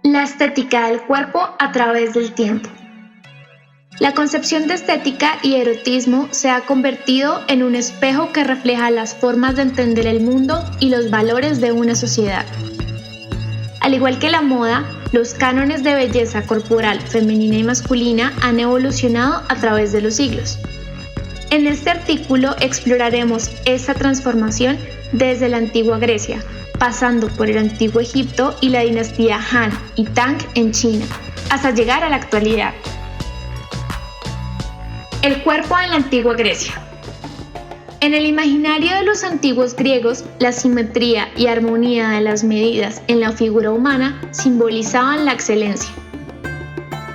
La estética del cuerpo a través del tiempo. La concepción de estética y erotismo se ha convertido en un espejo que refleja las formas de entender el mundo y los valores de una sociedad. Al igual que la moda, los cánones de belleza corporal femenina y masculina han evolucionado a través de los siglos. En este artículo exploraremos esta transformación desde la antigua Grecia, pasando por el antiguo Egipto y la dinastía Han y Tang en China, hasta llegar a la actualidad. El cuerpo en la antigua Grecia. En el imaginario de los antiguos griegos, la simetría y armonía de las medidas en la figura humana simbolizaban la excelencia.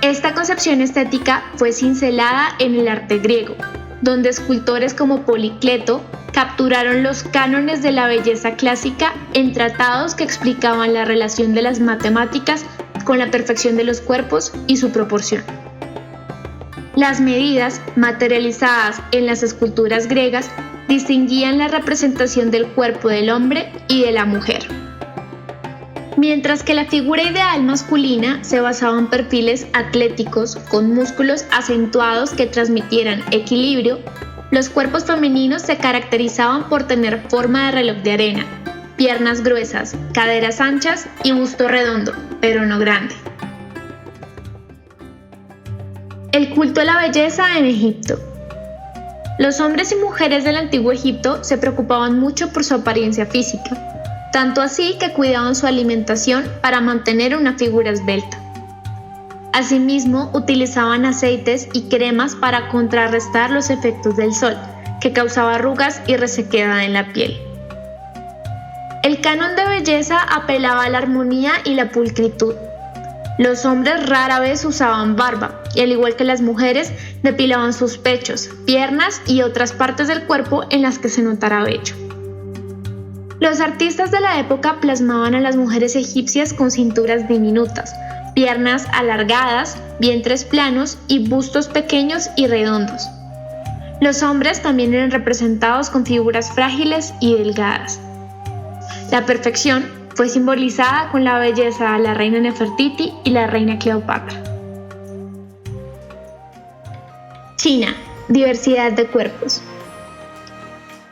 Esta concepción estética fue cincelada en el arte griego, donde escultores como Policleto capturaron los cánones de la belleza clásica en tratados que explicaban la relación de las matemáticas con la perfección de los cuerpos y su proporción. Las medidas, materializadas en las esculturas griegas, distinguían la representación del cuerpo del hombre y de la mujer. Mientras que la figura ideal masculina se basaba en perfiles atléticos con músculos acentuados que transmitieran equilibrio, los cuerpos femeninos se caracterizaban por tener forma de reloj de arena, piernas gruesas, caderas anchas y busto redondo, pero no grande. El culto a la belleza en Egipto. Los hombres y mujeres del antiguo Egipto se preocupaban mucho por su apariencia física, tanto así que cuidaban su alimentación para mantener una figura esbelta. Asimismo, utilizaban aceites y cremas para contrarrestar los efectos del sol, que causaba arrugas y resequedad en la piel. El canon de belleza apelaba a la armonía y la pulcritud. Los hombres rara vez usaban barba, y al igual que las mujeres, depilaban sus pechos, piernas y otras partes del cuerpo en las que se notara vello. Los artistas de la época plasmaban a las mujeres egipcias con cinturas diminutas, piernas alargadas, vientres planos y bustos pequeños y redondos. Los hombres también eran representados con figuras frágiles y delgadas. La perfección fue simbolizada con la belleza de la reina Nefertiti y la reina Cleopatra. China, diversidad de cuerpos.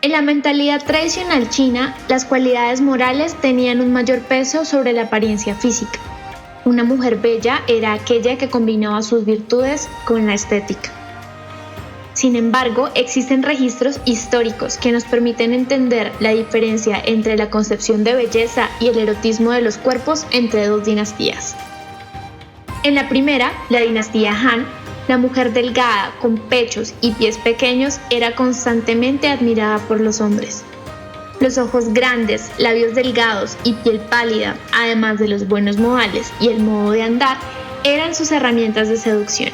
En la mentalidad tradicional china, las cualidades morales tenían un mayor peso sobre la apariencia física. Una mujer bella era aquella que combinaba sus virtudes con la estética. Sin embargo, existen registros históricos que nos permiten entender la diferencia entre la concepción de belleza y el erotismo de los cuerpos entre dos dinastías. En la primera, la dinastía Han, la mujer delgada, con pechos y pies pequeños, era constantemente admirada por los hombres. Los ojos grandes, labios delgados y piel pálida, además de los buenos modales y el modo de andar, eran sus herramientas de seducción.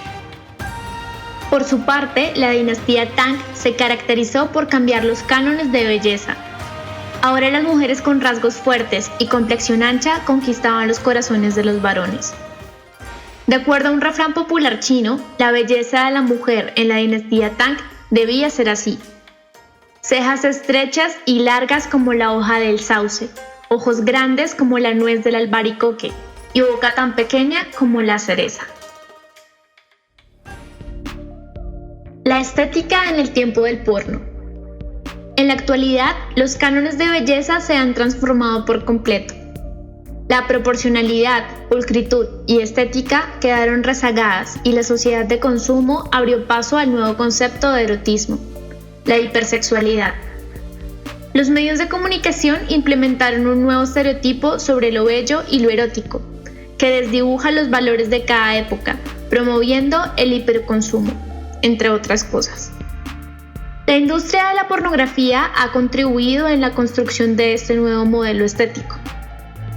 Por su parte, la dinastía Tang se caracterizó por cambiar los cánones de belleza. Ahora las mujeres con rasgos fuertes y complexión ancha conquistaban los corazones de los varones. De acuerdo a un refrán popular chino, la belleza de la mujer en la dinastía Tang debía ser así: cejas estrechas y largas como la hoja del sauce, ojos grandes como la nuez del albaricoque y boca tan pequeña como la cereza. La estética en el tiempo del porno. En la actualidad, los cánones de belleza se han transformado por completo. La proporcionalidad, pulcritud y estética quedaron rezagadas y la sociedad de consumo abrió paso al nuevo concepto de erotismo: la hipersexualidad. Los medios de comunicación implementaron un nuevo estereotipo sobre lo bello y lo erótico, que desdibuja los valores de cada época, promoviendo el hiperconsumo, entre otras cosas. La industria de la pornografía ha contribuido en la construcción de este nuevo modelo estético.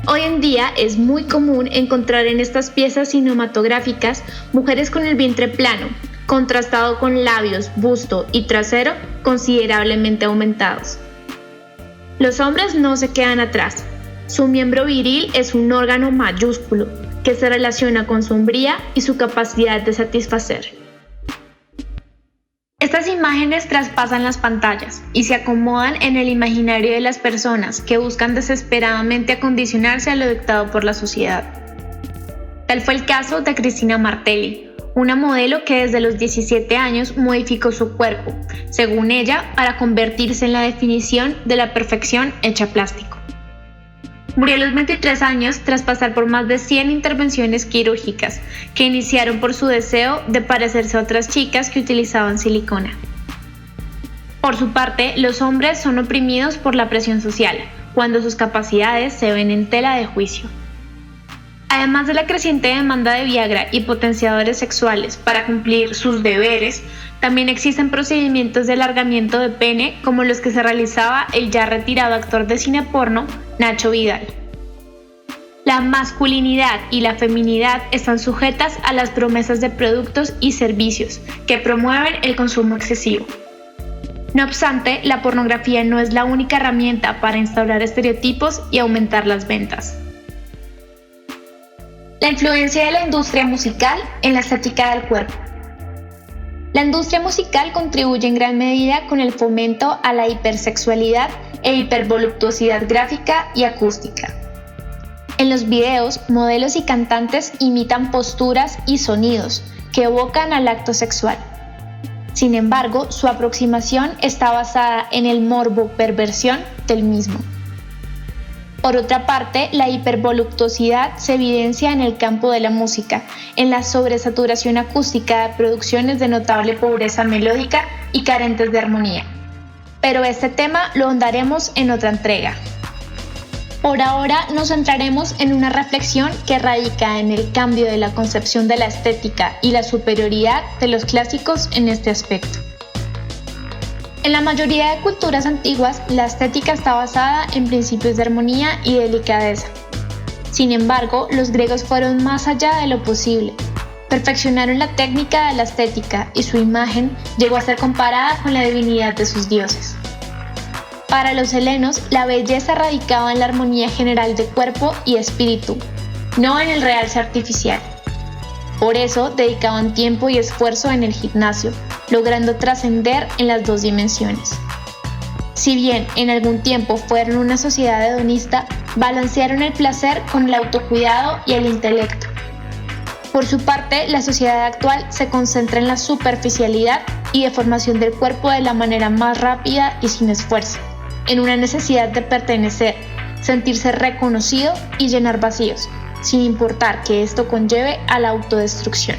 Hoy en día es muy común encontrar en estas piezas cinematográficas mujeres con el vientre plano, contrastado con labios, busto y trasero considerablemente aumentados. Los hombres no se quedan atrás. Su miembro viril es un órgano mayúsculo que se relaciona con su hombría y su capacidad de satisfacer. Estas imágenes traspasan las pantallas y se acomodan en el imaginario de las personas que buscan desesperadamente acondicionarse a lo dictado por la sociedad. Tal fue el caso de Cristina Martelli, una modelo que desde los 17 años modificó su cuerpo, según ella, para convertirse en la definición de la perfección hecha plástico. Murió a los 23 años tras pasar por más de 100 intervenciones quirúrgicas que iniciaron por su deseo de parecerse a otras chicas que utilizaban silicona. Por su parte, los hombres son oprimidos por la presión social, cuando sus capacidades se ven en tela de juicio. Además de la creciente demanda de Viagra y potenciadores sexuales para cumplir sus deberes, también existen procedimientos de alargamiento de pene como los que se realizaba el ya retirado actor de cine porno Nacho Vidal. La masculinidad y la feminidad están sujetas a las promesas de productos y servicios que promueven el consumo excesivo. No obstante, la pornografía no es la única herramienta para instaurar estereotipos y aumentar las ventas. La influencia de la industria musical en la estética del cuerpo. La industria musical contribuye en gran medida con el fomento a la hipersexualidad e hipervoluptuosidad gráfica y acústica. En los videos, modelos y cantantes imitan posturas y sonidos que evocan al acto sexual. Sin embargo, su aproximación está basada en el morbo-perversión del mismo. Por otra parte, la hipervoluptuosidad se evidencia en el campo de la música, en la sobresaturación acústica de producciones de notable pobreza melódica y carentes de armonía. Pero este tema lo ahondaremos en otra entrega. Por ahora nos centraremos en una reflexión que radica en el cambio de la concepción de la estética y la superioridad de los clásicos en este aspecto. En la mayoría de culturas antiguas, la estética está basada en principios de armonía y delicadeza. Sin embargo, los griegos fueron más allá de lo posible. Perfeccionaron la técnica de la estética y su imagen llegó a ser comparada con la divinidad de sus dioses. Para los helenos, la belleza radicaba en la armonía general de cuerpo y espíritu, no en el realce artificial. Por eso dedicaban tiempo y esfuerzo en el gimnasio, logrando trascender en las dos dimensiones. Si bien en algún tiempo fueron una sociedad hedonista, balancearon el placer con el autocuidado y el intelecto. Por su parte, la sociedad actual se concentra en la superficialidad y deformación del cuerpo de la manera más rápida y sin esfuerzo, en una necesidad de pertenecer, sentirse reconocido y llenar vacíos, sin importar que esto conlleve a la autodestrucción.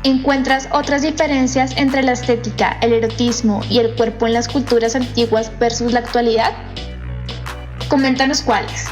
¿Encuentras otras diferencias entre la estética, el erotismo y el cuerpo en las culturas antiguas versus la actualidad? Coméntanos cuáles.